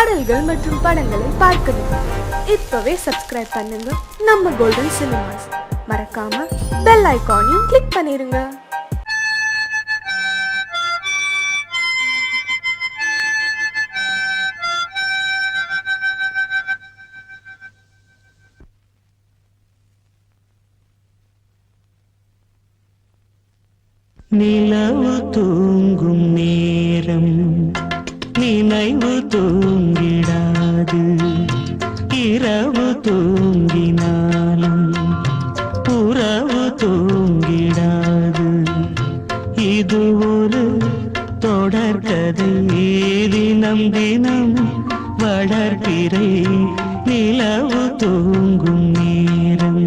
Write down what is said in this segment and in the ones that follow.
பாடல்கள் மற்றும் படங்களை பார்க்கணுமா? இப்பவே சப்ஸ்கிரைப் பண்ணுங்க நம்ம கோல்டன் சினிமாஸ். மறக்காம பெல் ஐகானையும் கிளிக் பண்ணிருங்க. நிலவு தூங்கும் நேரம் நினைவு தூங்கிடாது, இரவு தூங்கினாலும் உறவு தூங்கிடாது. இது ஒரு தொடர்கதை, தினம் தினம் வளர்பிறை நிலவு தூங்கும் நேரம்.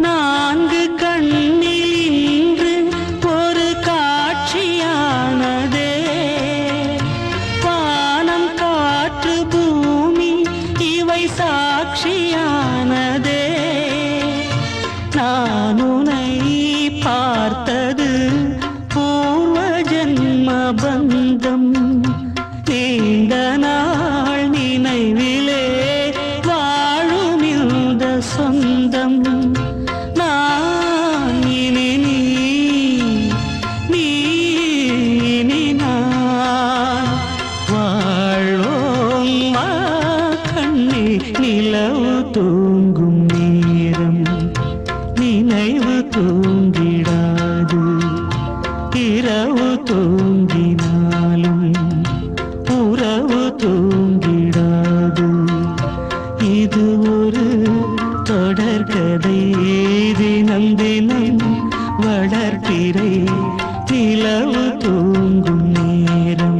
நான்கு கண்ணில் இன்று ஒரு காட்சியானதே, வானம் காற்று பூமி இவை சாட்சியானதே. நான் உன்னை பார்த்தது பூர்வ ஜன்ம பந்தம், நீண்ட நாள் நினைவிலே வாழும் இந்த சொந்தம். நிலவு தூங்கும் நேரம் நினைவு தூங்கிடாது, இரவு தூங்கினாலும் உறவு தூங்கிடாது. இது ஒரு தொடர்கதை, தினம் தினம் வளர்பிறை நிலவு தூங்கும் நேரம்.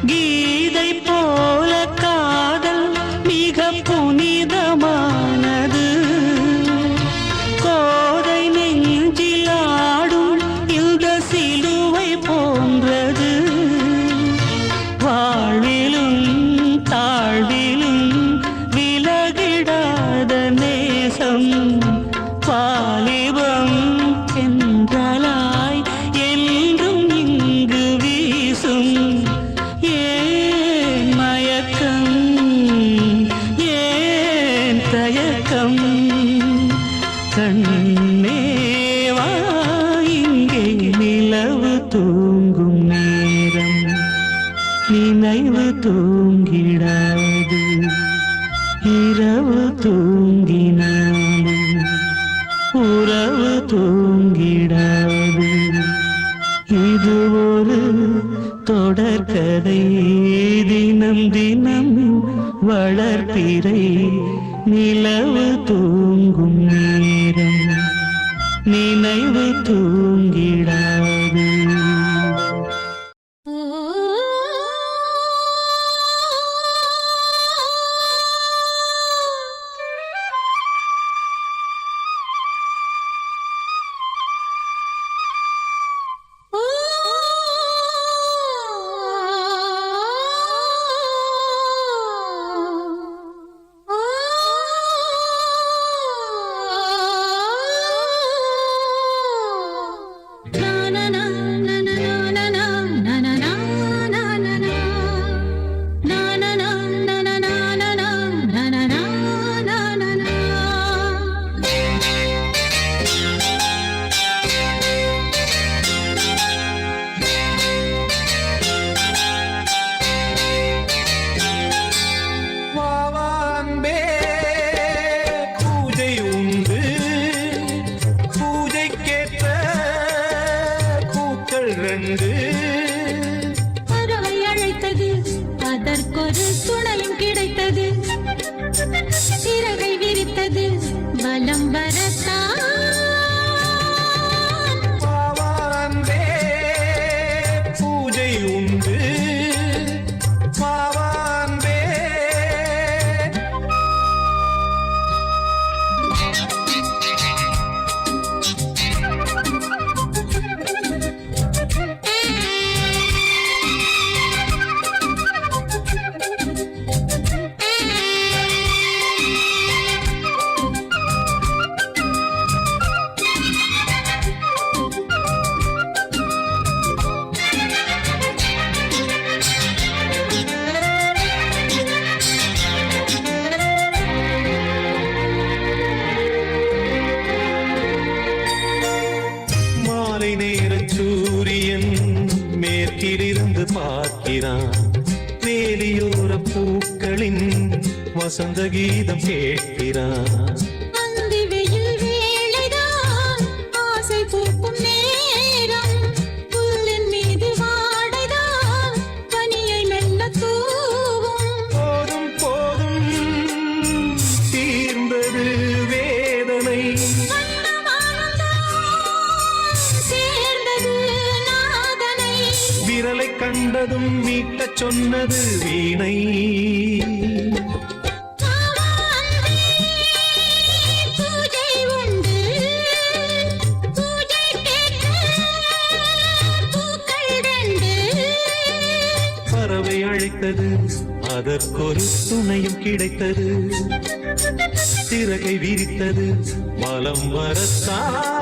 கீதை போல காதல் மிக புனிதமானது, கோதை நெஞ்சில் ஆடும் இந்த சிலுவை போன்றது. வாழ்விலும் தாழ்விலும் விலகிடாத நேசம், வாலிபம் என்றலாய் என்றும் இங்கு வீசும். ஏன் மயக்கம், ஏன் தயக்கம், கண்ணேவா இங்கே நிலவு தூங்கும் நேரம் நினைவு தூங்கிடாது, இரவு தூங்கினாலும் உறவு தூங்கிடாது. இது ஒரு தொடர்கதை, தினம் தினம் வளர்பிறை நிலவு தூங்கும் நேரம் நினைவு தூங்கிடாது. அதற்கொரு துணையும் கிடைத்தது. சிறகை விரித்தது வலம் வரத்தான். பூஜை உண்டு பாவான்பே. சூரியன் மேற்கிலிருந்து பார்க்கிறான். வேலியோர பூக்களின் வசந்த கீதம் கேட்கிறான். அந்தி வெயில் வேளைதான் ஆசை பூக்கும் நேரம். புல்லின் மீது வாடைதான் பனியை மெல்ல தூவும். போதும் போதும் தீர்ந்தது வேதனை. விரலை கண்டதும் மீட்டச் சொன்னது வீணை. பூஜை உண்டு பூஜை பூக்கள் ரெண்டு. பறவை அழைத்தது அதற்கொரு துணையும் கிடைத்தது. சிறகை விரித்தது வலம் வரத்தான்.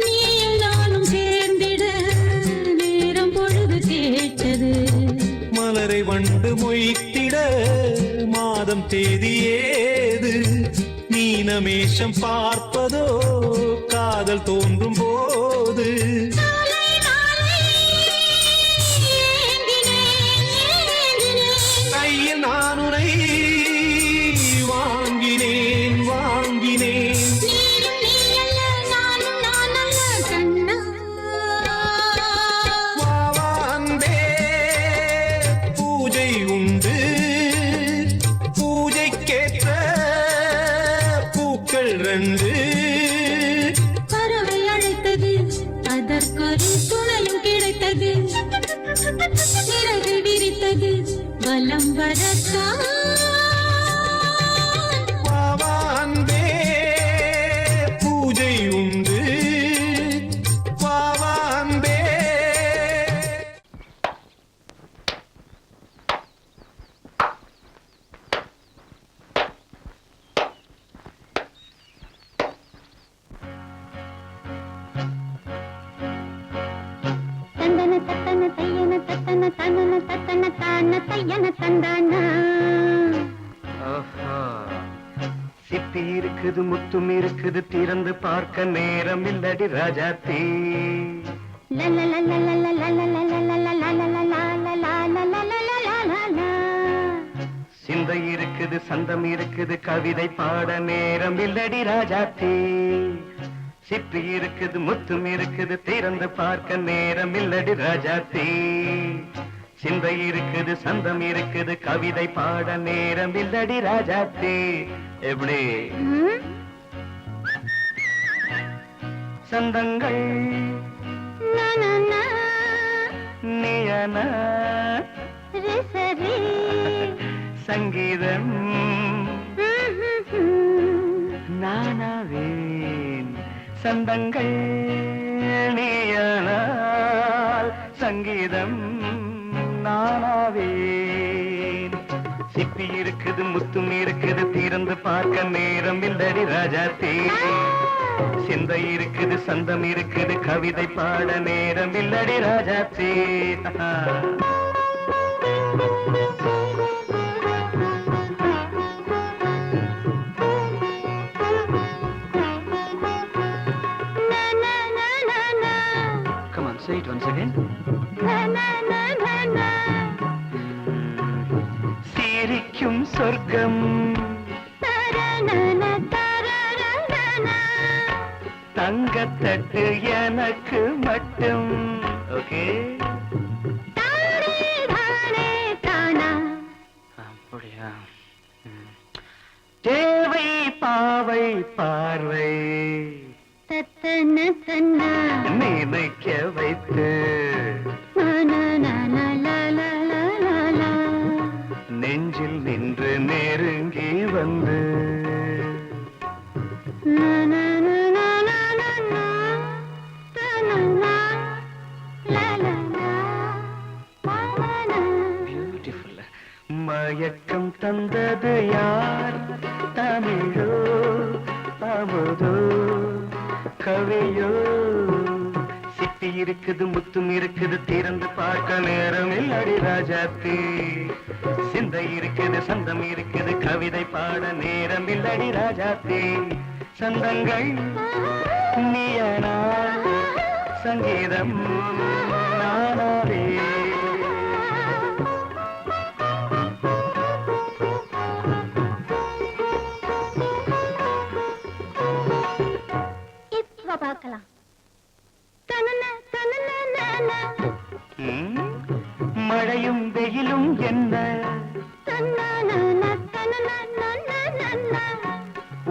நீயும் நானும் சேர்ந்திட நேரம் பொழுது கேட்டது. மலரை வண்டு மொய்த்திட மாதம் தேதி ஏது. நீனமேஷம் பார்ப்பதோ காதல் தோன்றும் போது. கையில் நானுரை வாங்கினேன் வாங்கினேன். பூஜை உண்டு பூஜைக்கேற்ற பூக்கள் ரெண்டு. பறவை அழைத்தது அதற்கொரு துணையும் கிடைத்தது. சிறகு விரித்தது வலம் வரத்தான். பூஜை உண்டு பாவான்பே. தந்தன தத்தன தையன தத்தன தனன தத்தன தான தையன தந்தானா. சிப்பி இருக்குது முத்தும் இருக்குது திறந்து பார்க்க நேரம் இல்லடி ராஜாத்தே. சிந்தை இருக்குது சந்தம் இருக்குது கவிதை பாட நேரம் இல்லடி ராஜாத்தே. சிப்பி இருக்குது முத்தும் இருக்குது திறந்து பார்க்க நேரம் இல்லடி ராஜாத்தே. சிந்தை இருக்குது சந்தம் இருக்குது கவிதை பாட நேரம் இல்லடி ராஜாத்தே. எப்படி சந்தங்கள் நீயன சங்கீதம் நானாவேன். சந்தங்கள் நீயன சங்கீதம் நானாவேன். சிப்பி இருக்குது முத்தும் இருக்குது திறந்து பார்க்க நேரம் இல்லடி ராஜாத்தே. சிந்தை இருக்குது சந்தம் இருக்குது கவிதை பாட நேரம் இல்லடி ராஜாத்தே. Come on, say it once again. சிரிக்கும் சொர்க்கம் தங்கத்தட்டு எனக்கு மட்டும். ஓகே, அப்படியா? தேவை பாவை பார்வை நினைக்க வைத்து நெஞ்சில் நின்று நெருங்கி வந்து பியூட்டிஃபுல். மயக்கம் தந்தது யார்? தமிழோ அமுதோ கவியோ? சிட்டி இருக்குது முத்தும் இருக்குது திறந்து பார்க்க நேரம் இல்லடி ராஜாத்தே. சிந்தை இருக்குது சந்தம் இருக்குது கவிதை பாட நேரம் இல்லடி ராஜாத்தே. சந்தங்கள் நீயனா சங்கீதம் நானாவே. இப்ப பார்க்கலாம். மழையும் வெயிலும் என்ன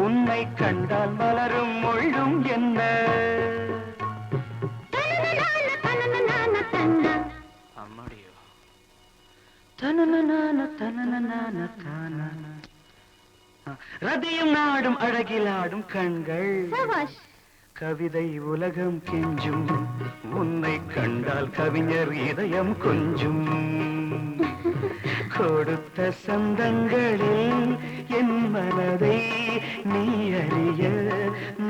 உன்னை கண்டால் மலரும் முள்ளும் என்ன? அம்மாடியோ தனன தனன தான. ரதியும் நாடும் அழகிலாடும் கண்கள் கவிதை உலகம் கெஞ்சும். உன்னை கண்டால் கவிஞர் இதயம் கொஞ்சும். கொடுத்த சந்தங்களில் என் மனதை நீ அறிய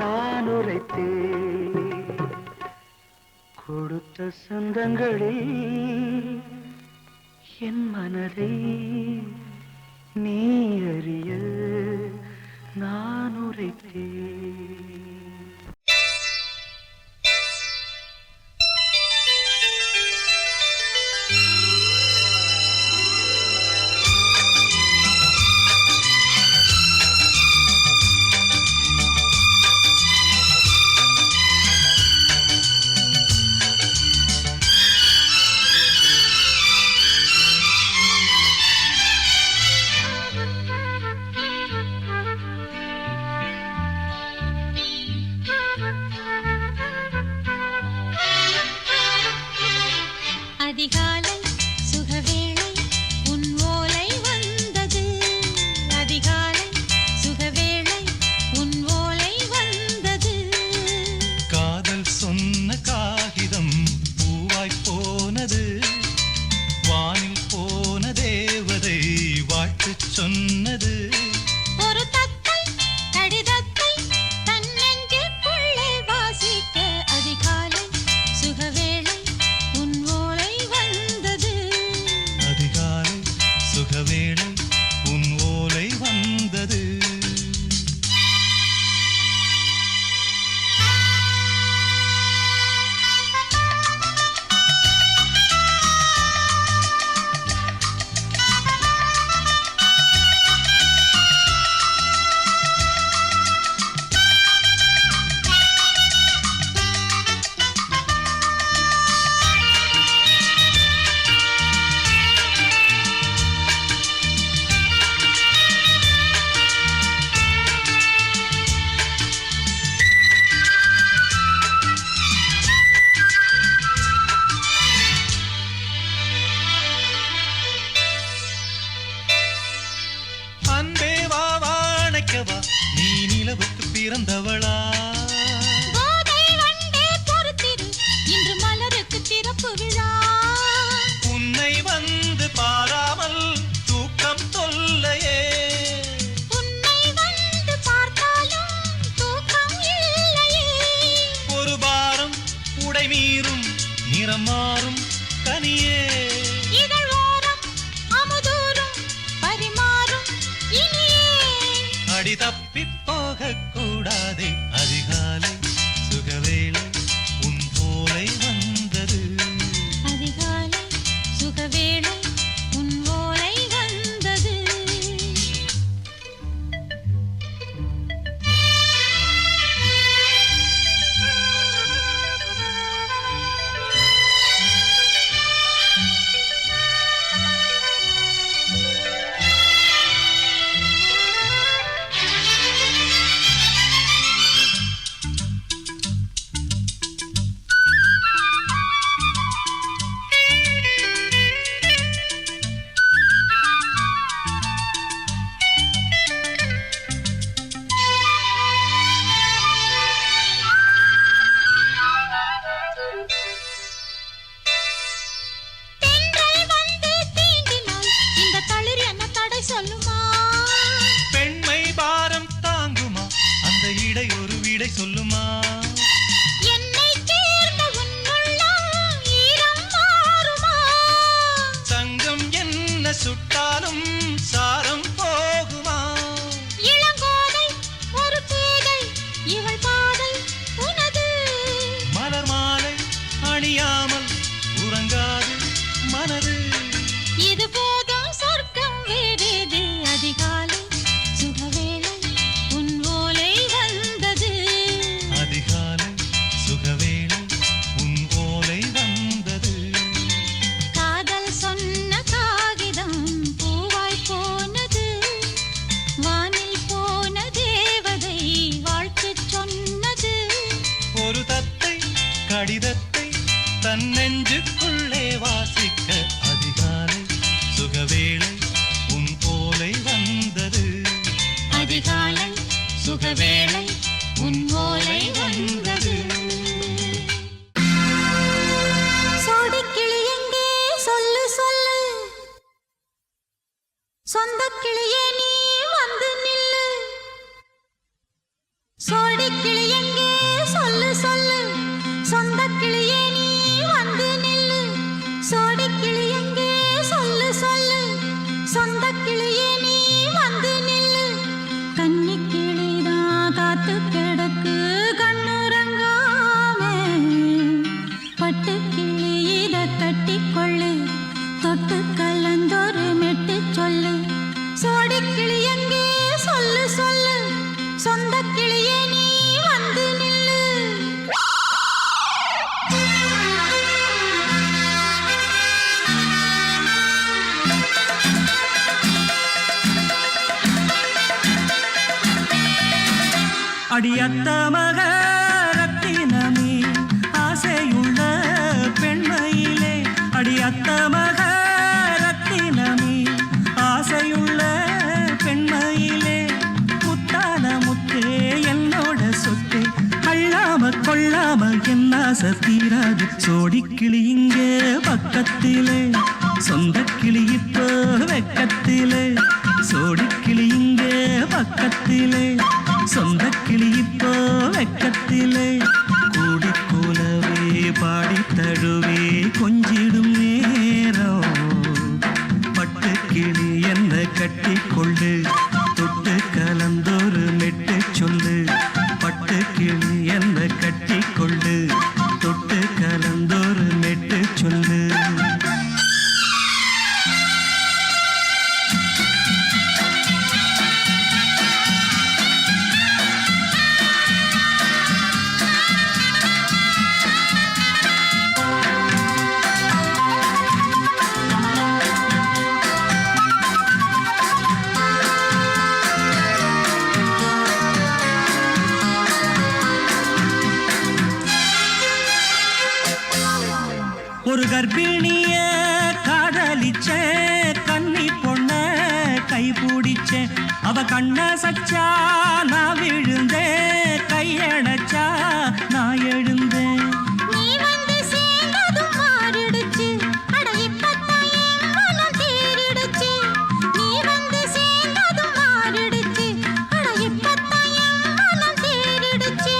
நான் உரைத்தேன். கொடுத்த சந்தங்களில் என் மனதை நீ அறிய நான் உரைத்தேன். அதிகாலை சுகவேளை உன் ஓலை வந்தது. அதிகாலை சுகவேளை உன் ஓலை வந்தது. காதல் சொன்ன காகிதம் பூவாய் போனது. வானில் போன தேவதை வாழ்த்து சொன்னது. ஒரு தத்தை கடிதத்தை தன் நெஞ்சுக்குள்ளே வாசிக்க அதிகாலை சுகவேளை உன் ஓலை வந்தது. பரிமாறும் கனியே இதழ் ஓரம் அமுதூரும் பரிமாறும் இனியே அடி தப்பி போக கூடாதே அதிகாலை சுகவேளை உன் போலை வந்தது அதிகாலை சுகவேளை உன் ஓலை வந்தது தென்றல் வந்து தீண்டினால் இந்த தளிர் என்ன தடை சொல்லுமா பெண்மை பாரம் தாங்குமா அந்த இடை ஒரு விடை சொல்லுமா என்னை சேர்ந்த உன்னுள்ளம் ஈரம் மாறுமா சங்கம் என்ன சுட்டாலும் சாரம் போகுமா இளங்கோதை ஒரு பேதை இவள் பாதை உனது மலர் மாலை அணியாமல் உறங்காது மனது இது போதும் சொர்க்கம் வேறேது அதிகாலை சுகவேளை உன் ஓலை வந்தது அதிகாலை சுகவேளை உன் ஓலை வந்தது காதல் சொன்ன காகிதம் பூவாய் போனது வானில் போன தேவதை வாழ்த்து சொன்னது ஒரு தத்தை கடிதத்தை தன் நெஞ்சுக்குள்ளே வாசிக்க அதிகாலை சுகவேளை உன் ஓலை வந்தது அதிகாலை சுகவேளை உன் ஓலை வந்தது சோடிக்கிளி எங்கே சொல்லு சொல்லு சொந்த கிளியே நீ வந்து நில்லு சோடிக்கிளி எங்கே சொல்லு சொல்லு சொந்த கிளியே நீ வந்து நில்லு சோடிக்கிளி எங்கே சொல்லு சொல்லு சொந்த கிளியே நீ வந்து நில்லு கன்னி கிளிதான் காத்து கிடக்கு கண்ணுறங்காமே பட்டு கிளி இத கட்டிக்கொள்ளு தொட்டு கலந்தொரு மெட்டு சொல்லு சோடி கிளி எங்கே சொல்லு சொல்லு சொந்த கிளியே நீ வந்து நில்லு அடியத்த மக ரத்தினமே ஆசையுள்ள பெண்மையிலே அடியத்த மக ரத்தினமே ஆசையுள்ள பெண்மையிலே முத்தான முத்தே என்னோட சொத்து அள்ளாம கொள்ளாம என்ன தீராது சோடிக்கிளி இங்கே பக்கத்திலே சொந்த கிளி இப்போ வெக்கத்திலே சோடிக்கிளி இங்கே பக்கத்திலே சொந்த கிளி இப்போ வெக்கத்திலே கூடிக்கூலவே பாடி தழுவே கொஞ்சிடும் நேரம் பட்டு கிளி என்ன கட்டிக்கொள்ளு தொட்டு கலந்தொரு மெட்டு சொல்லு பட்டு கிளி என்ன கட்டிக்கொள்ளு தொட்டு கலந்தொரு மெட்டு சொல்லு ஒரு கர்ப்பிணிய காதலிச்ச கன்னி பொண்ண கை பிடிச்ச அவ கண்ண சச்சா நான் விழுந்தேன் கையடைச்சா நான் எழுந்தேன் நீ வந்து சேர்ந்ததும் மாறிடுச்சு அட இப்பத்தான் என் மனம் தேறிடுச்சு நீ வந்து சேர்ந்ததும் மாறிடுச்சு அட இப்பத்தான் என் மனம் தேறிடுச்சு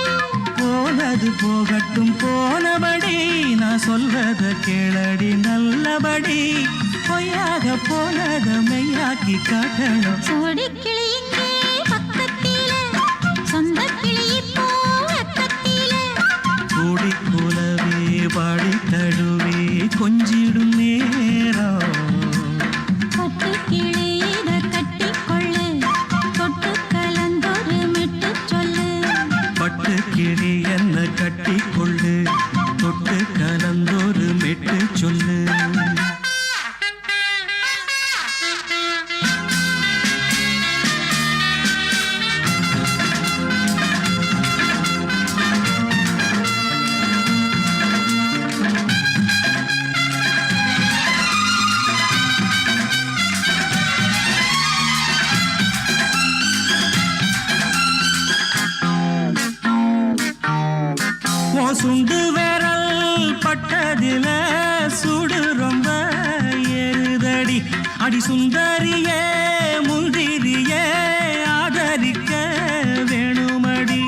போனது போகட்டும் போனபடி நான் சொல்றத கேளடி நல்லபடி பொய்யாக போனத மெய்யாக்கி காட்டணும். சோடி கிளி இங்கே பக்கத்திலே, சொந்த கிளி இப்போ வெக்கத்திலே. கூடி கூலவே பாடி தழுவே கொஞ்சிடும் நேரம். பட்டு கிளி இத கட்டிக்கொள்ளு, தொட்டு கலந்தொரு மெட்டு சொல்லு. பட்டு கிளி என்ன கட்டிக்கொள்ளு, தொட்டு கலந்தொரு மெட்டு சொல்லு. சுண்டு விரல் பட்டதில சுடு ரொம்ப ஏறுதடி. அடி சுந்தரியே முந்திரியே ஆதரிக்க வேணுமடி.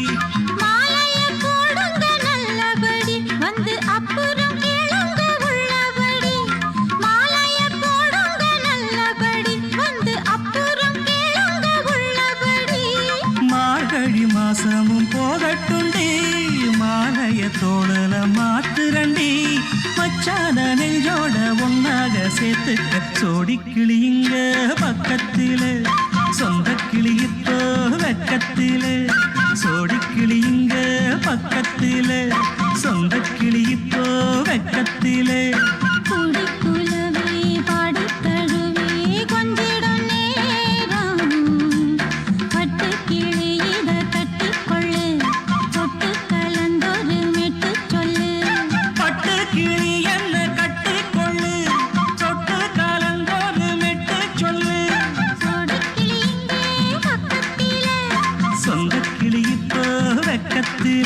மாலைய போடுங்க நல்லபடி, வந்து அப்புறம் கேளுங்க உள்ளபடி. மாலைய போடுங்க நல்லபடி, வந்து அப்புறம் கேளுங்க உள்ளபடி. மார்கழி மாசமும் போகட்டுண்டி, மாலைய தோழல மாத்துரண்டி. மச்சான நெஞ்சோட ஒன்னாக சேர்த்துக்க. சோடி கிளியுங்க பக்கத்தில, சொந்த கிளி இப்போ வெக்கத்தில. சோடி கிளியுங்க பக்கத்தில, சொந்த கிளி இப்போ வெக்கத்தில. கூடி குலவே பாடி தழுவே கொஞ்சிடும் நேரம். பட்டு கிளி இத கட்டிக்கொள்ளு, தொட்டு கலந்தொரு மெட்டு சொல்லு. பட்டு கிளி என்ன கட்டிக்கொள்ளு, சொட்டு கலந்தொரு மெட்டு சொல்லு. சோடி கிளி இங்கே பக்கத்திலே, சொந்த கிளி இப்போ வெக்கத்தில.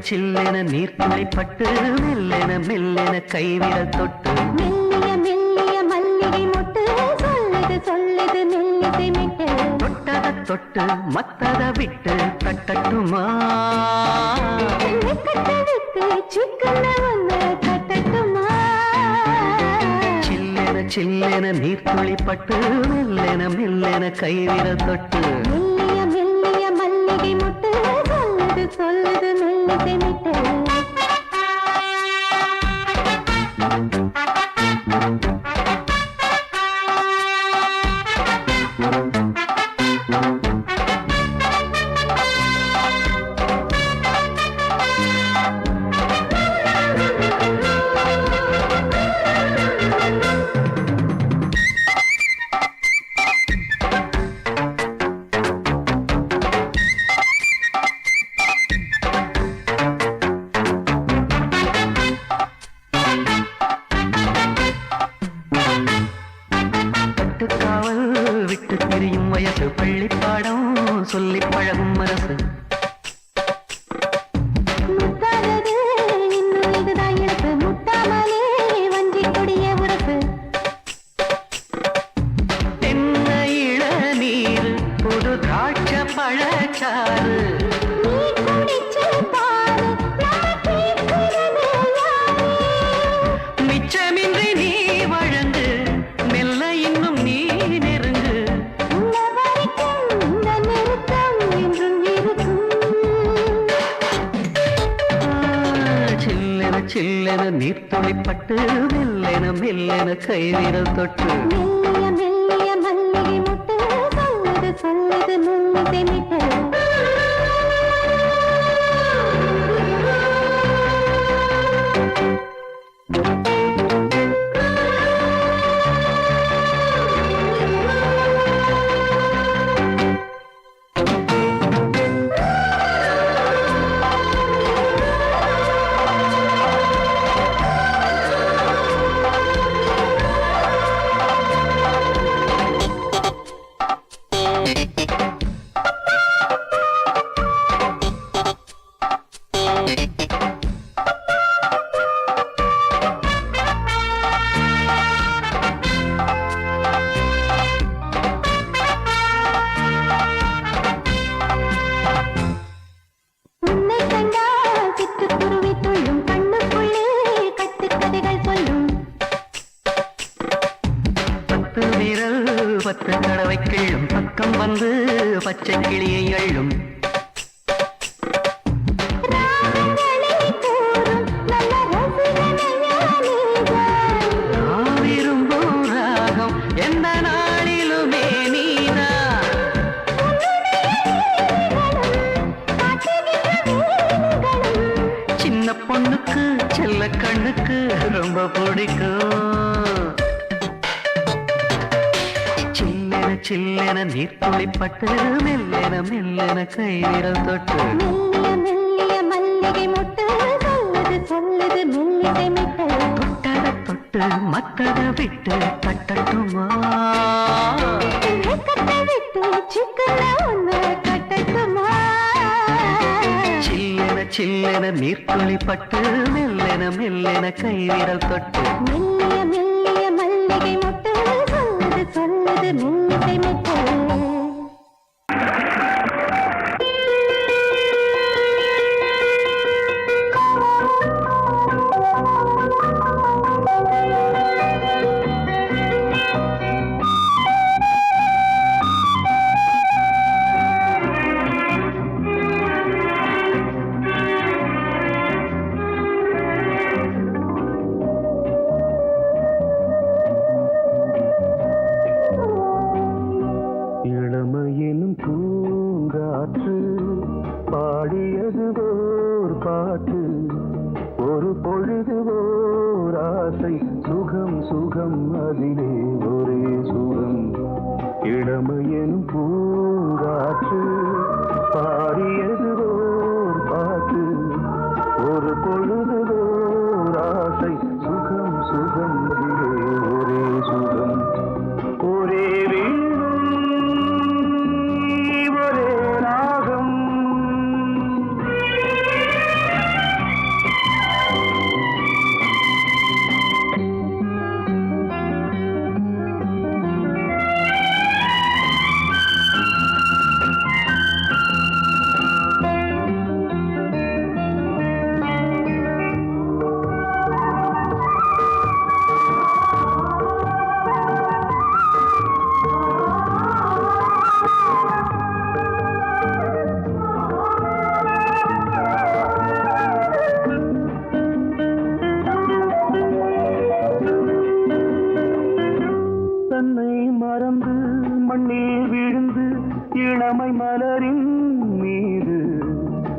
சில்லென நீர்த்துளை பட்டு மெல்லென மெல்லென கைவிரல் தொட்டு. மெல்லிய மெல்லிய மல்லிகை மொட்டு சொல்லுது சொல்லுது மெல்லிசை மிட்டு. தொட்டத தொட்டு மத்தத விட்டு தட்டட்டுமா? வெக்கத்தவிட்டு சிக்கன ஒன்று கட்டட்டுமா? சில்லென சில்லென நீர்த்துளை பட்டு மெல்லென மெல்லென கைவிரல் தொட்டு. மெல்லிய மெல்லிய மல்லிகை மொட்டு சொல்லுது சொல்லுது மெல்லிசை மிட்டு. விட்டு திரியும் வயசு, பள்ளிப்பாடம் சொல்லி பழகும் மனசு. முத்தாதது இன்னும் இதுதான் இழப்பு, முட்டாமலே வஞ்சி கொடிய உறப்பு. தென்ன இளநீர் புது திராட்ச பழச்சாறு. நீ குடிச்சு பாரு, நான் கேட்கிறது யாரு? மிச்சமின்றி நீ வழங்கு, மெல்ல இன்னும் நீ நெருங்கு. உள்ள வரைக்கும் இந்த நிறுத்தம் என்றும் இருக்கும். சில்லென சில்லென நீர்த்துளிப்பட்டு மெல்லென மெல்லென கைவிரல் தொட்டு. மெல்லிய மெல்லிய மல்லிகை மொட்டு சொல்லுது சொல்லுது மெல்லிசை மிட்டு. வந்து பச்சை கிளியை அள்ளும். நான் விரும்பும் ராகம் எந்த நாளிலுமே நீதான். சின்ன பொண்ணுக்கு செல்ல கண்ணுக்கு ரொம்ப பிடிக்கும். சில்லென சில்லென நீர்த்துளிப்பட்டு மெல்லென மெல்லென கை விரல் தொட்டு மெல்லிய மெல்லிய மல்லிகை மொட்டு சொல்லுது சொல்லுது மெல்லிசை மிட்டு தொட்டத தொட்டு மத்தத விட்டு கட்டட்டுமா? கட்டை விட்டு சிக்கன ஒன்று கட்டட்டுமா? சில்லென சில்லென நீர்த்துளிப்பட்டு மெல்லென மெல்லென கை விரல் தொட்டு மெல்லிய மெல்லிய மல்லிகை மொட்டு சொல்லுது சொல்லுது மெல்லிசை மிட்டு இளமையினும் பூங்காற்று பாடியது ஓர் பாட்டு, ஒரு பொழுது ஓர் ஆசை, சுகம் சுகம் அதிலே ஒரே சுகம். இளமையினும் பூங்காற்று பாடியது ஓர் பாட்டு, ஒரு பொழுது ஓர் ஆசை, சுகம் சுகம் அதிலே ஒரே சுகம். ஒரே தன்னை மறந்து மண்ணில் விழுந்து இளமை மலரின் மீது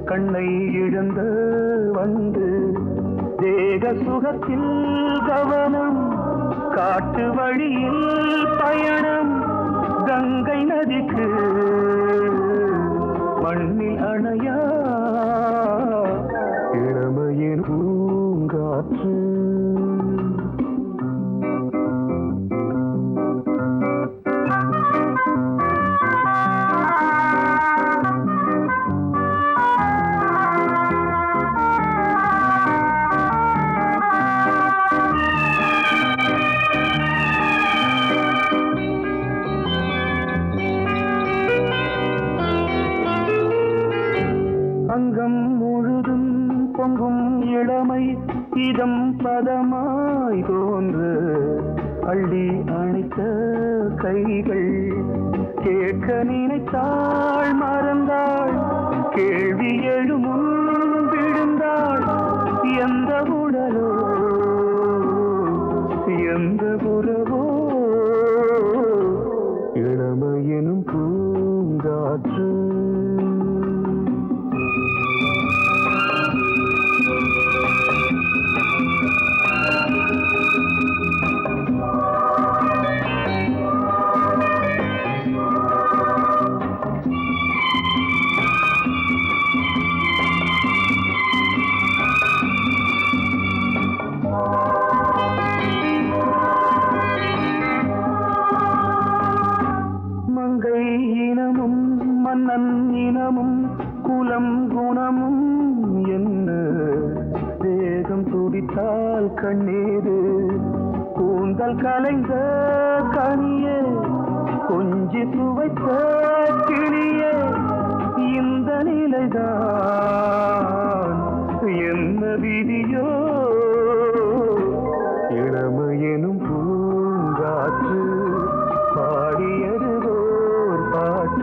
கண்ணை இழந்த வந்து தேக சுகத்தில் கவனம், காட்டு வழியில் பயணம், கங்கை நதிக்கு மண்ணில் அணையா இளமையின் பூங்காற்று. அங்கம் முழுதும் பொங்கும் இளமை இதம் பதமாய் தோன்று, அள்ளி அணைத்த கைகள் கேட்க நினைத்தாள் மறந்தாள், கேள்வி எழுமுன் விழுந்தாள். எந்த உடலோ எந்த உறவோ இளமையினும் பூங்காற்று. மங்கை இனமும் மன்னன் இனமும் குலம் குணமும் என்ன, தேகம் துடித்தால் கண்ணீரு, கூந்தல் கலைந்த கனியே, கொஞ்சி துவைத்த கிளியே, இந்த நிலைதான் என்ன விதியோ? இளமையெனும் பூங்காற்று பாடியது ஓர் பாட்டு,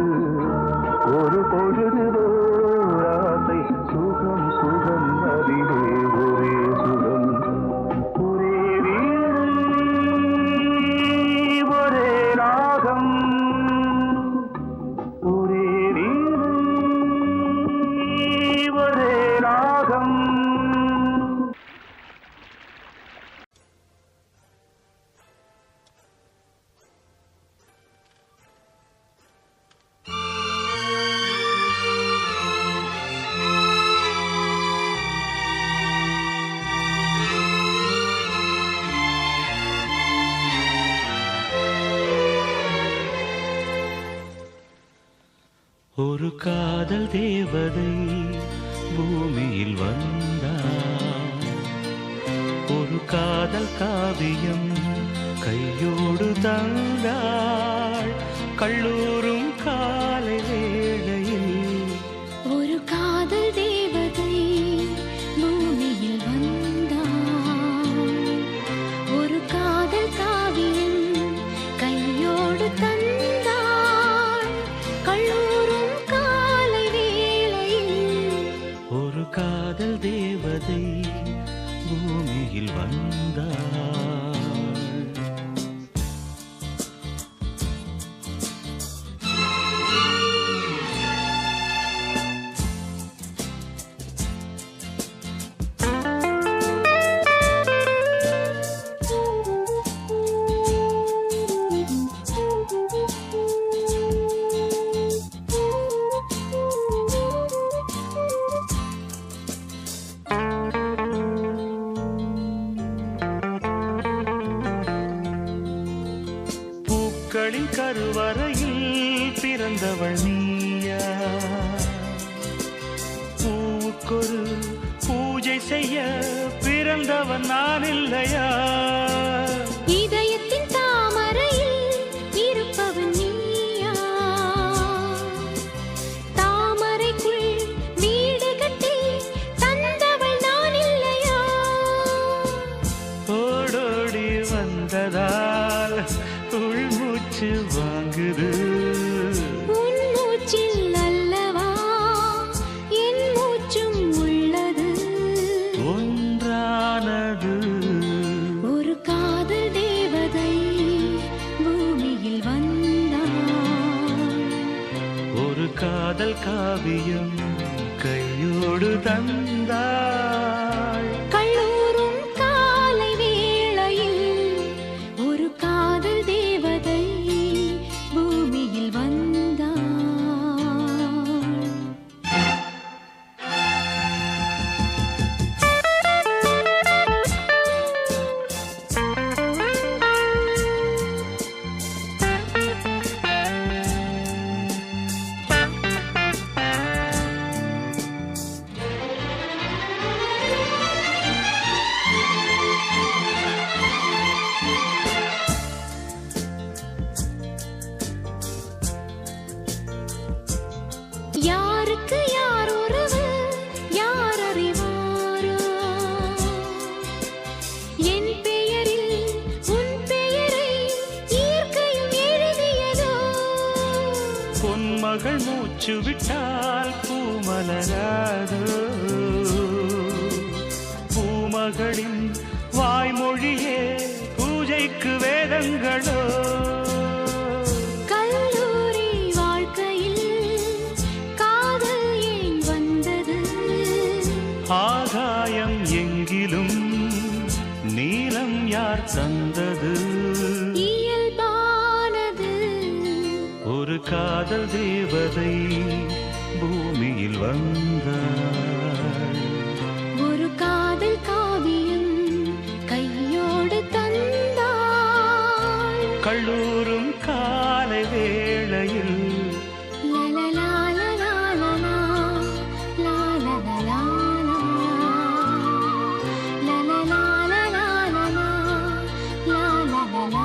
ஒரு காதல் தேவதை பூமியில் வந்தாள். ஒரு காதல் காவியம் கையோடு தந்தாள். கல்லூரும் காலை வேளையில் ஒரு காதல் தேவதை பூமியில் வந்தாள். ஒரு காதல் காவியம் கையோடு தந்தாள். கல்லூரும் காலை வேளையில் ஒரு காதல் தேவதை பூமியில் வந்தாள். பூக்களின் கருவறையில் பிறந்தவள் நீயா? பூவுக்கொரு பூஜை செய்ய பிறந்தவன் நான் இல்லையா? இதயத்தின் தாமரையில் இருப்பவன் நீயா? தாமரைக்குள் வீடு கட்டி தந்தவள் நான் இல்லையா? ஓடோடி வந்ததால் உள்மூச்சு வாங்குது. உன் மூச்சில் அல்லவா என் மூச்சும் உள்ளது. ஒன்றானது ஒரு காதல் தேவதை பூமியில் வந்தாள். ஒரு காதல் காவியம் கையோடு தந்தாள். கல்லூரும் காலை வேளையில் ஒரு காதல் தேவதை பூமியில் வந்தாள். யாருக்கு யார் உறவு யார் அறிவாரோ? என் பெயரில் உன் பெயரை இயற்கையும் எழுதியதோ? பொன்மகள் மூச்சு விட்டால் பூமலராதோ? பூமகளின் வாய்மொழியே பூஜைக்கு வேதங்களோ? கல்லூரி வாழ்க்கையில் காதல் ஏன் வந்தது? ஆகாயம் எங்கிலும் நீலம் யார் தந்தது? இயல்பானது ஒரு காதல் தேவதை பூமியில் வந்தாள். ஒரு காதல் காவியம் கையோடு தந்தாள். கல்லூரும் காலை வேளையில் லலலாலலாலலா, லாலலலாலா, லலலாலலாலலா, லாலலலாலா.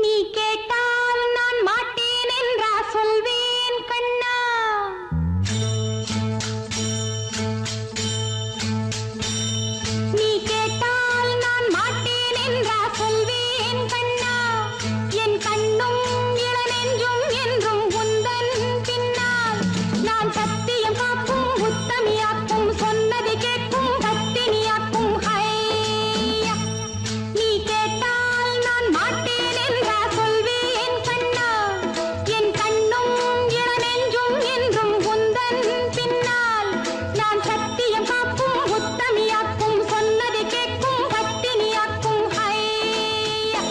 நீ கேட்டால் நான் மாட்டேன் என்றா சொல்வேன் கண்ணா? நீ கேட்டால் நான் மாட்டேன் என்றா சொல்வேன் கண்ணா? என் கண்ணும் இளநெஞ்சும் என்றும் உந்தன் பின்னால். நான் சத்தியம் காக்கும் உத்தமியாக்கும் சொன்னதை கேட்கும் பத்தினியாக்கும் ஹையா. நீ கேட்டால் நான் மாட்டேன் என்றா சொல்வேன் கண்ணா? என் கண்ணும் இளநெஞ்சும் என்றும் உந்தன் பின்னால். நான் சத்தியம் காக்கும் உத்தமியாக்கும் சொன்னதை கேட்கும் பத்தினியாக்கும் ஹையா.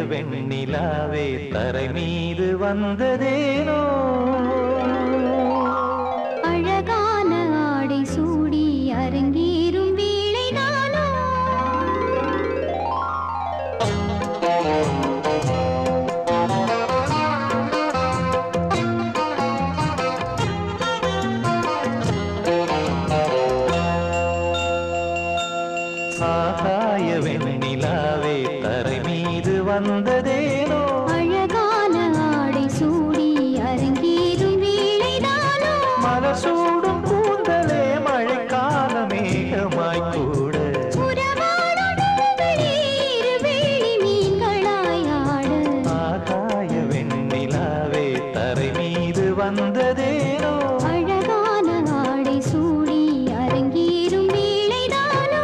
வெண்ணிலாவே தரை மீது வந்ததேனோ அழகான ஆடை சூடி அரங்கேறும் வேளைதானோ ஆகாய வெண்ணிலாவே தரை மீது வந்ததேனோ அழகான ஆடை சூடி அரங்கேறும் வேளைதானோ மலர் சூடும் கூந்தலே மழைக்கால மேகமாய் கூட உறவாடும் நீர் வெளி மீன்களாய் ஆட ஆகாய வெண்ணிலாவே தரை மீது வந்ததேனோ அழகான ஆடை சூடி அரங்கேறும் வேளைதானோ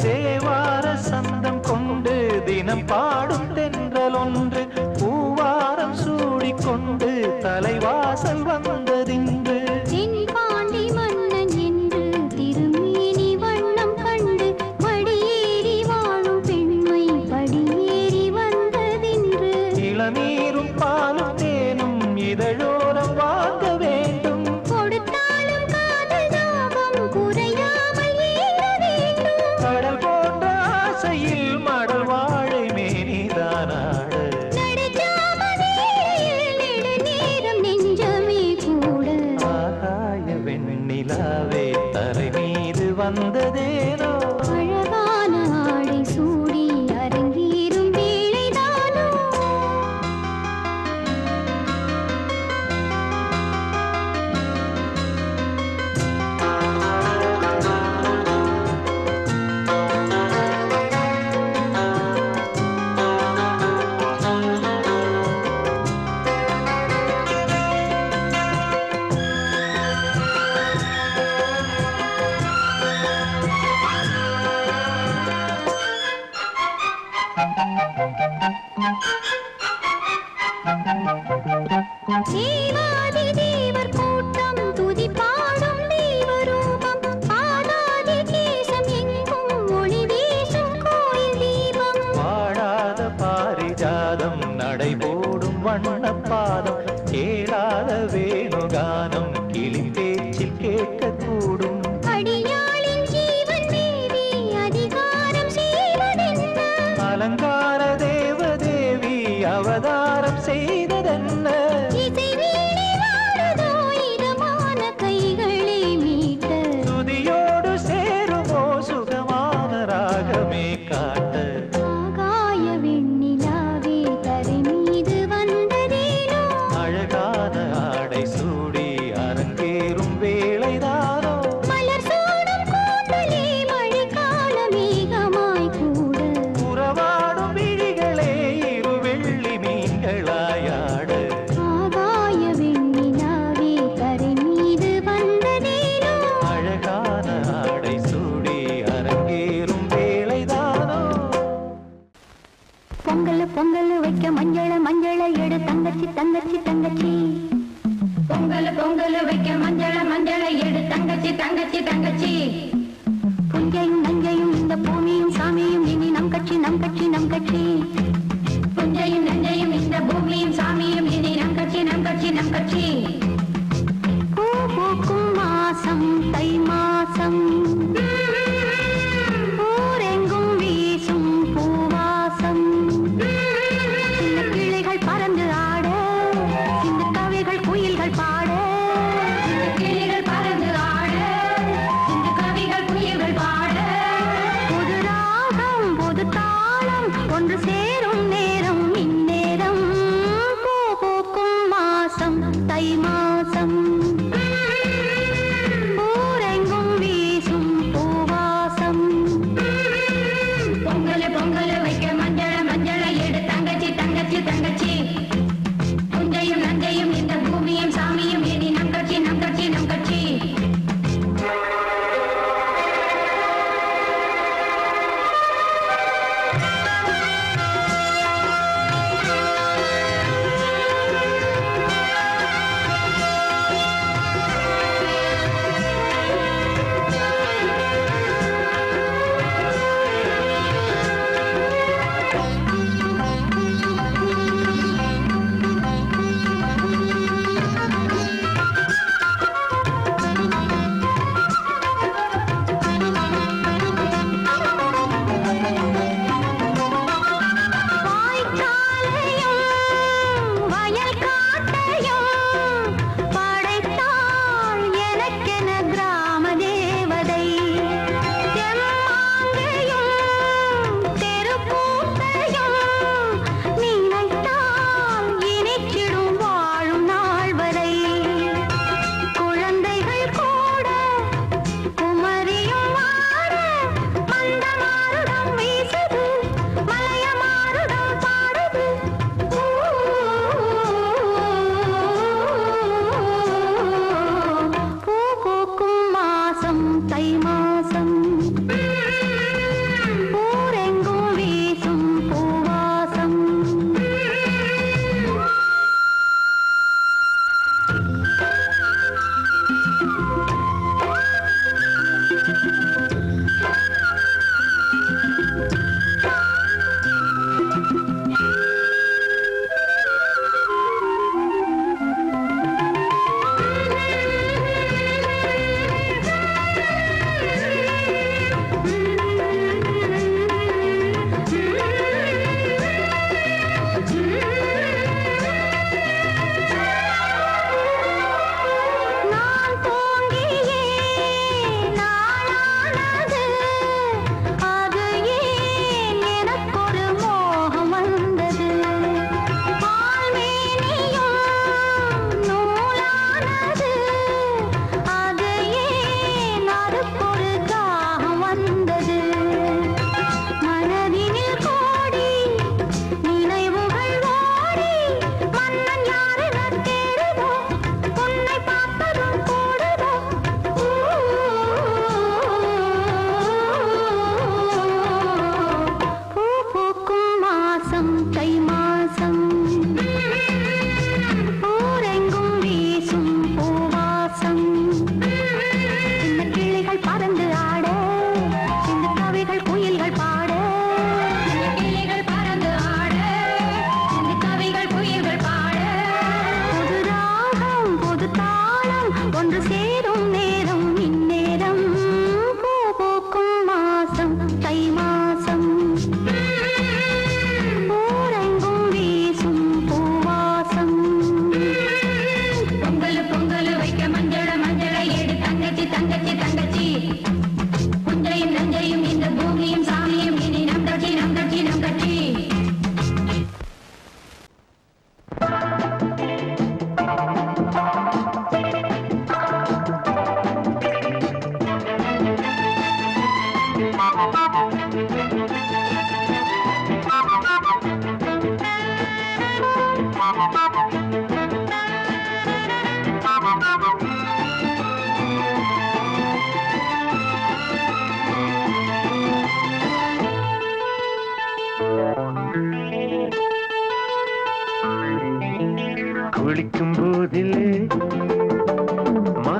தேவார சந்தம் கொண்டு தினம் பாடும் தென்றல் ஒன்று பூவாரம் சூடிக்கொண்டு தலைவாசல் வந்ததின்று தென்பாண்டி மன்னன் என்று திருமேனி வண்ணம் கண்டு மடியேறி வாழும் பெண்மை படியேறி வந்ததின்று இளநீரும் பாலும் தேனும் இதழோரம் வாங்க வேண்டும் கொடுத்தாலும் காதல் தாபம் குறையாமல் ஏற வேண்டும் கடல் போன்ற ஆசையில் மடல் வாழை மேனிதானாட நடுச்சாமவேளையில் நெடுநேரம் நெஞ்சமே கூட ஆகாய வெண்ணிலாவே தரை மீது வந்ததேனோ அழகான ஆடை சூடி அரங்கேறும் வேளைதானோ தேவாதி தேவர் கூட்டம் துதி பாடும் தெய்வரூபம் பாதாதி கேசம் எங்கும் ஒளி வீசும் கோயில் தீபம் வாழாத பாரிஜாதம் நடைபோடும் வண்ணப்பாதம் கேளாத வேணுகா பொங்கல் வைக்க மஞ்சள மஞ்சள எடு தங்கச்சி தங்கச்சி தங்கச்சி புஞ்சையும் நஞ்சையும் இந்த பூமியும் சாமியும் இனி நம் கட்சி நம் கட்சி நம் கட்சி புஞ்சையும் நஞ்சையும் இந்த பூமியும் சாமியும் இனி நம் கட்சி நம் கட்சி நம் கட்சி பூ பூக்கும் மாசம் தை மாசம் ஊரெங்கும் வீசும் பூவாசம் சின்ன கிளைகள் பறந்து ஆட சின்ன கவிகள் குயில்கள் பாட சின்ன கிளைகள் பறந்து ஆட சின்ன கவிகள் குயில்கள் பாட புது ராகம் புது தாளம் ஒன்று சேரும் நேரம் இந்நேரம் பூ பூக்கும் மாசம் தை மாசம் ஊரெங்கும் வீசும் பூவாசம் பொங்கல் பொங்கல் வைக்க மஞ்சள மஞ்சள எடு தங்கச்சி தங்கச்சி தங்கச்சி புஞ்சையும் நஞ்சையும் இந்த பூமியும் சாமியும் இனி நம் கட்சி நம் கட்சி நம் கட்சி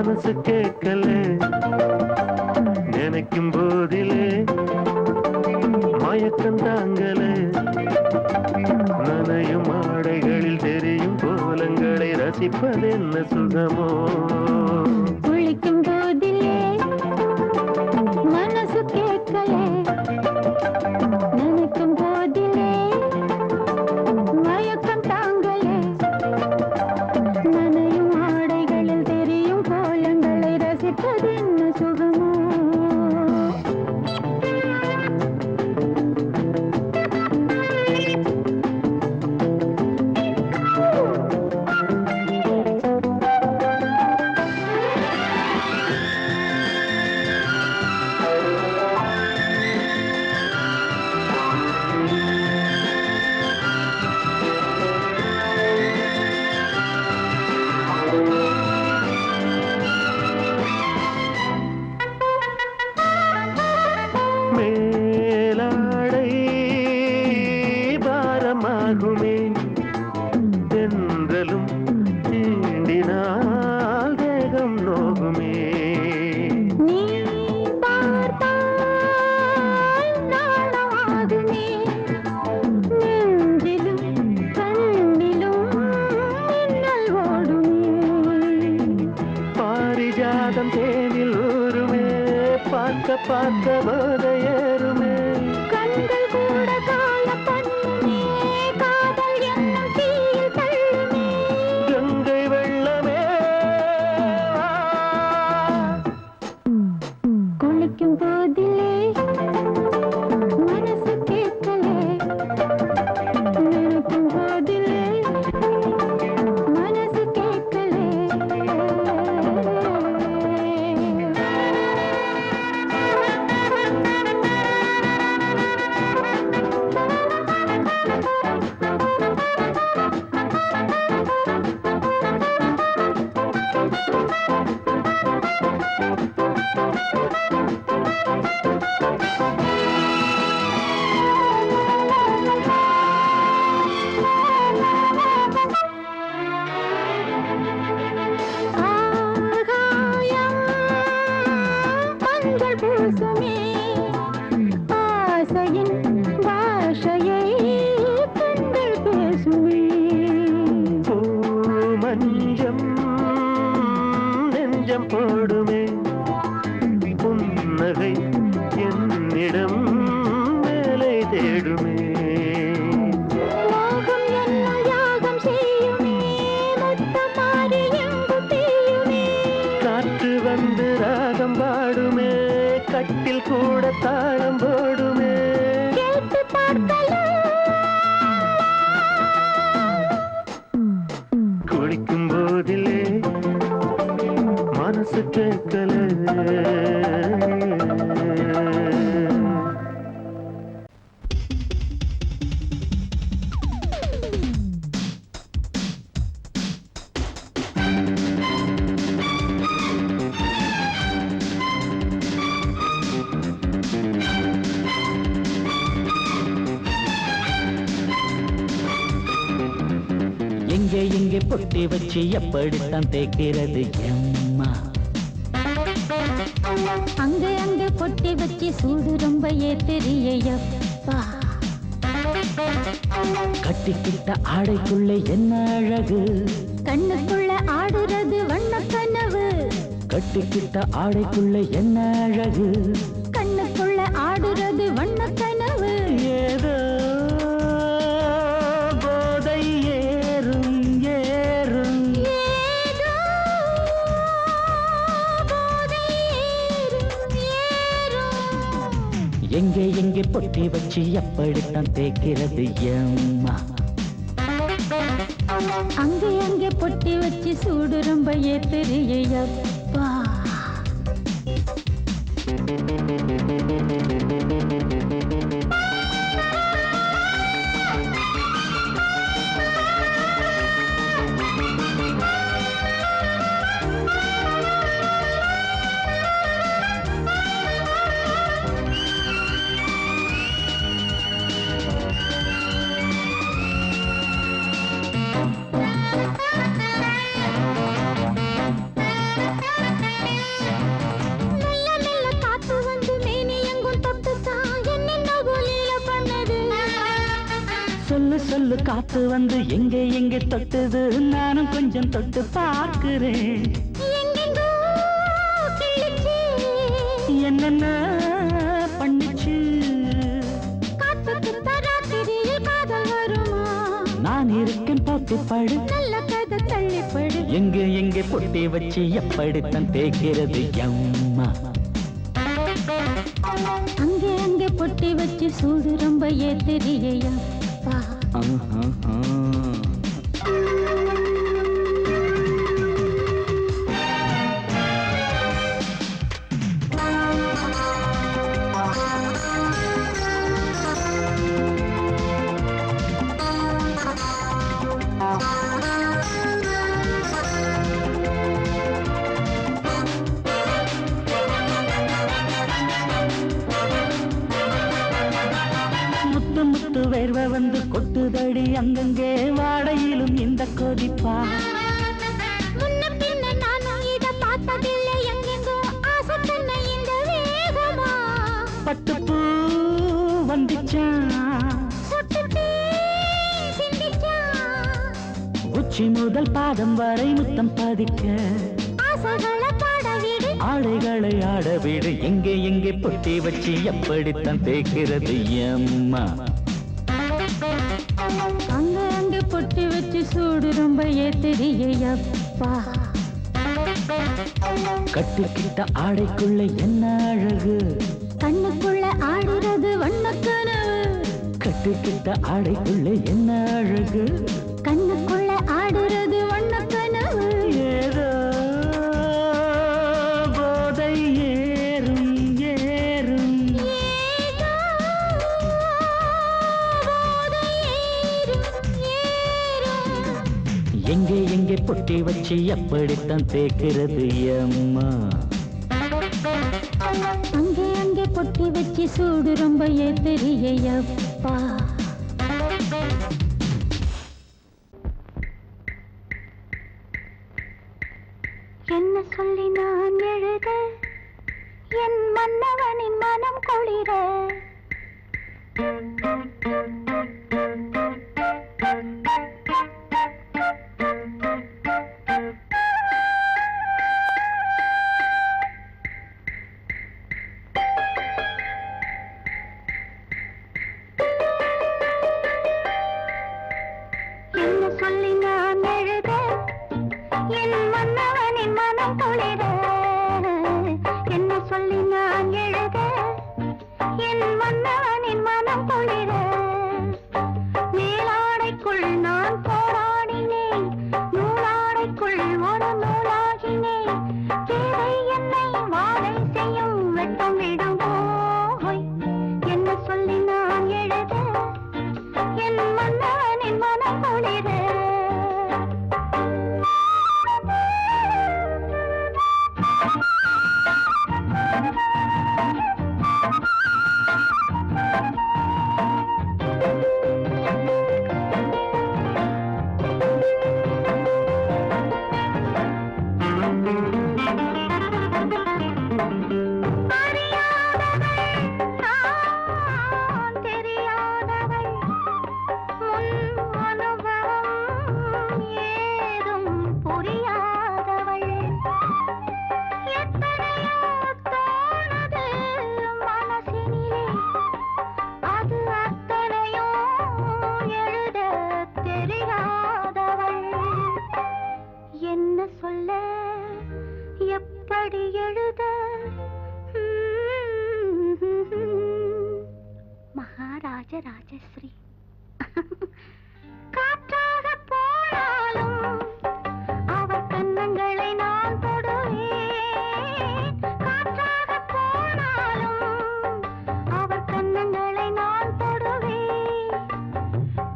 மனசு கேட்கல நினைக்கும் போதிலே மயக்கம் தாங்கல நனையும் ஆடைகளில் தெரியும் கோலங்களை ரசிப்பதென்ன சுகமோ குளிக்கும் போதிலே மனசு கேட்கலே நினைக்கும் போதிலே மயக்கம் தாங்கலே நனையும் ஆடைகளில் தெரியும் கோலங்களை ரசிப்பதென்ன சுகமோ மேலாடை பாரமாகுமே தென்றலும் தீண்டினால் தேகம் நோகுமே நீ பார்த்தால் நாணமாகுமே நெஞ்சிலும் கண்ணிலும் மின்னல் ஓடுமே பாரிஜாதம் தேனில் ஊருமே பார்க்க பார்க்க போதையேறுமே கண்கள் கூட காய பண்ணுமே காதல் என்னும் தீயில் தள்ளுமே கங்கை வெள்ளமே குளிக்கும் போதிலே மனசு கேட்கலே நினைக்கும் போதிலே மனசு கேட்கலே ஆகாயம் மஞ்சள் பூசுமே ஆசையின் பாஷையை கண்கள் பேசுமே மஞ்சம் நெஞ்சம் போடுமே புன்னகை என்னிடம் மேலே தேடுமே மோகம் என்னும் யாகம் செய்யுமே முத்தமாரி எங்கும் தீயுமே காற்று வந்து ராகம் பாடுமே கட்டில் கூட தாளம் போடுமே கேட்டு பார்க்கலாம் குளிக்கும் போதிலே மனசு கேட்கல எங்கே எங்கே பொட்டி வச்சு எப்படித்தான் தேய்க்கிறது எம்மா அங்க அங்க பொட்டி வச்சு சூடு ரொம்ப ஏத்தெரியப்பா கட்டிக்கிட்ட ஆடைக்குள்ளே என்ன அழகு கண்ணுக்குள்ள ஆடுறது வண்ண கனவு கட்டிக்கிட்ட ஆடைக்குள்ளே என்ன அழகு கண்ணுக்குள்ள ஆடுறது வண்ண கனவு ஏதோ போதை ஏறும் ஏறும் ஏதோ போதை ஏறும் ஏறும் எங்கே எங்கே பொட்டி வச்சு எப்படித்தான் தேய்க்கிறது எம்மா அங்கே அங்கே பொட்டி வச்சு சூடு ரொம்ப ஏத்தெரியப்பா சொல்லு காத்து வந்து எங்கே எங்கே தொட்டுது நானும் கொஞ்சம் தொட்டு பார்க்கிறேன் எங்கெங்கோ கிழிச்சு என்னென்ன பண்ணிச்சு காத்துக்கு தராத்திரியில் காதல் வருமா நான் இருக்கேன் பார்த்து படு நல்ல கதை தள்ளிப்படு எங்கே எங்கே பொட்டி வச்சு எப்படித்தான் தேய்க்கிறது அம்மா அங்கே அங்கே பொட்டி வச்சு சூடு ரொம்ப ஏத்தெரியையா முத்து முத்து வேர்வை வந்து கொட்டுதடி அங்கங்கே வாடையிலும் இந்த கொதிப்பா முன்ன பின்ன நானும் இத பார்த்ததில்லை எங்கெங்கோ ஆசை தன்னை இந்த வேகமா பட்டுப்பூ வந்துச்சான் சுட்டுட்டே சிந்திச்சான் உச்சி முதல் பாதம் வரை முத்தம் பதிக்க ஆசைகளை பாட விடு ஆடைகளை ஆட வீடு எங்கே எங்கே பொட்டி வச்சு எப்படித்தான் தேய்க்கிறது அம்மா அங்க அங்க பொட்டி வச்சு சூடு ரொம்ப ஏத்தெரியப்பா கட்டிக்கிட்ட ஆடைக்குள்ள என்ன அழகு கண்ணுக்குள்ள ஆடுறது வண்ணக்கனவு கட்டிக்கிட்ட ஆடைக்குள்ள என்ன அழகு கண்ணுக்குள்ள ஆடுறது வண்ணக்கனவு ஏதோ போதை ஏறும் ஏறும் ஏதோ போதை ஏறும் ஏறும் எங்கே எங்கே பொட்டி வச்சு எப்படித்தான் தேய்க்கிறது அம்மா அங்கே அங்கே பொட்டி வச்சு சூடு ரொம்ப ஏத்தெரியப்பா என்ன சொல்லி நான் எழுத என் மன்னவனின் மனம் குளிர என்ன சொல்லி நான் எழுத என் மன்னவனின் மனம் குளிர என்ன சொல்லி நான் எழுத என் மன்னவனின் மனம் குளிர மேலாடைக்குள் நான் போராடினேன் நூலாடைக்குள் ஒரு நூலாகினேன் தேவை என்னை வாழை செய்யும் வெட்டம் விடும் போய் என்ன சொல்லி நான் எழுத என் மன்னவனின் மனம் குளிர எப்படி எழுத மகாராஜ ராஜஸ்ரீ காற்றாக போனாலும் அவர் கன்னங்களை நான் தொடுவேன் காற்றாக போனாலும் அவர் கன்னங்களை நான் தொடுவேன்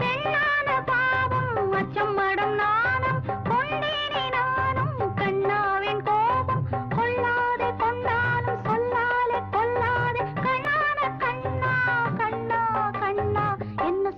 பெண்ணான பாவம் அச்சம் மடம் நாணம் கொண்டேனே நானும் கண்ணாவின் கோபம் கொள்ளாதே கொண்டாலும் சொல்லாலே கொல்லாதே கண்ணான கண்ணா கண்ணா கண்ணா என்ன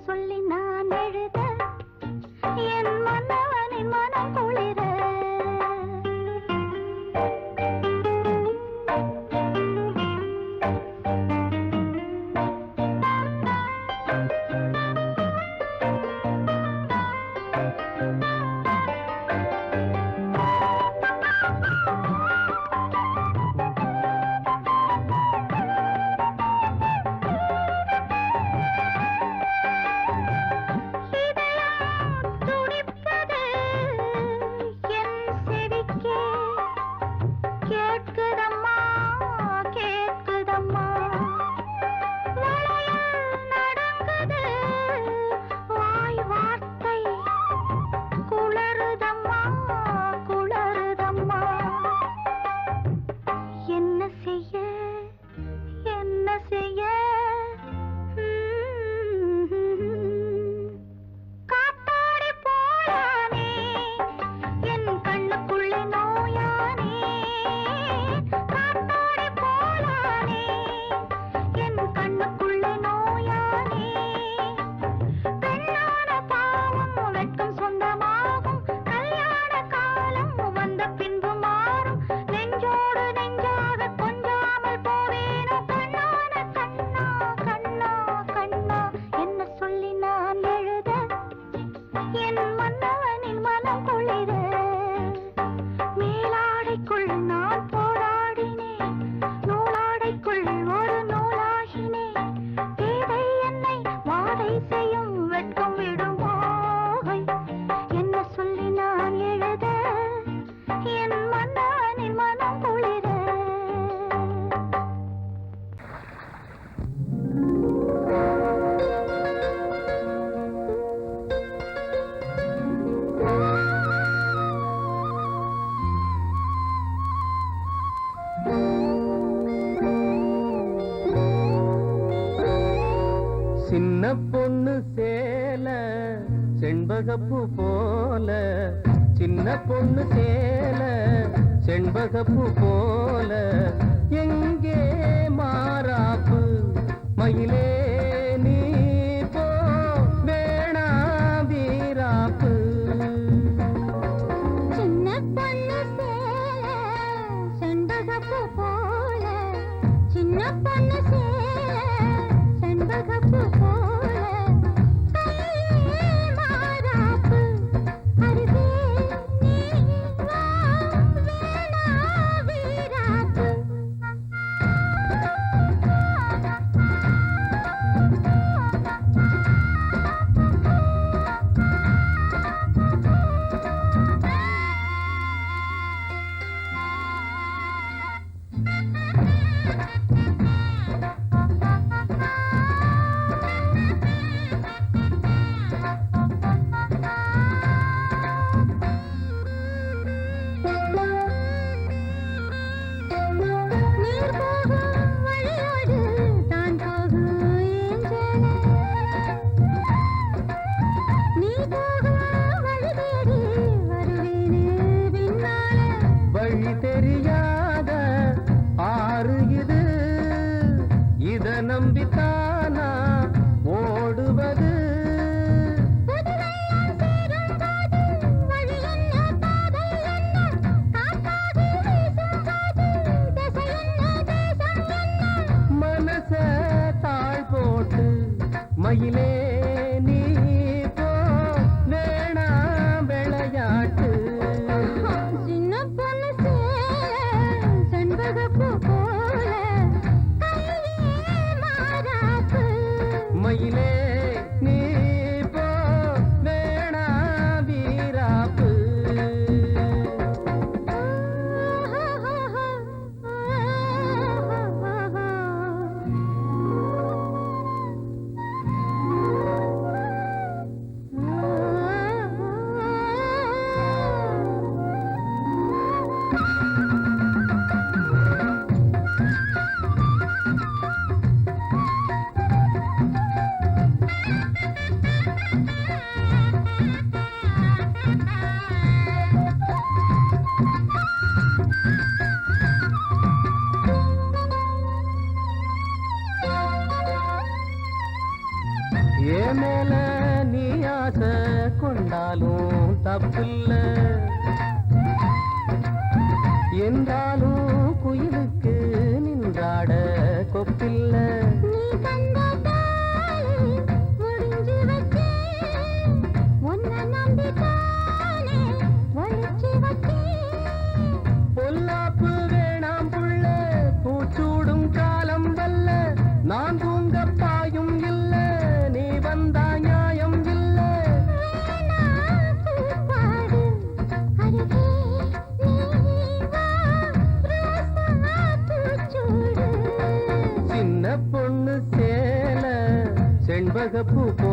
சின்ன பொண்ணு சேல செண்பகப்பூ போல, சின்ன பொண்ணு சேல செண்பகப்பூ போல, எங்கே மாறாப்பு மயிலே நீ போ வேணா வீராப்பு. சின்ன பொண்ணு சேல செண்பகப்பூ போல, சின்ன பொண்ணு சேல செண்பகப்பூ போல, கையே மாறாப்பு அருகே நீ வா வேணா வீராப்பு. நீர் போகும் வழியோடு தான் போகும் ஏஞ்சல, நீ போகும் வழி தேடி வருவேனே பின்னால. வழி தெரியாத ஆறு இது, இத நம்பித்தானா ஓடுவது. புதுவெள்ளம் சேரும்போது வழி என்ன பாதை என்ன, காத்தாகி வீசும்போது திசை என்ன தேசம் என்ன. மனச தாழ் போட்டு மயிலே நீ போ வேணா விளையாட்டு. சின்ன பொண்ணு சேல செண்பகப்பூ போல, கையே மாறாப்பு மயிலே நீ போ வேணா வீராப்பு. ஏ மேல நீ ஆசை கொண்டாலும் தப்பில்ல, என்றாலும் குயிலுக்கு நின்றாட கொப்பில்ல. நீ கண்ட தாலி முடிஞ்சு வச்சேன், உன்னை நம்பித்தானே ஒளிச்சு வச்சேன். பொல்லாப்பு வேணாம் புள்ள, பூச்சூடும் காலம் வல்ல, நான் தூங்க பாயும் இல்ல, நீ வந்தா நியாயம் இல்ல. வேணா பூப்பாடு அருகே நீ வா ரோசா பூச்சூடு. சின்ன பொண்ணு சேல செண்பகப்பூ போ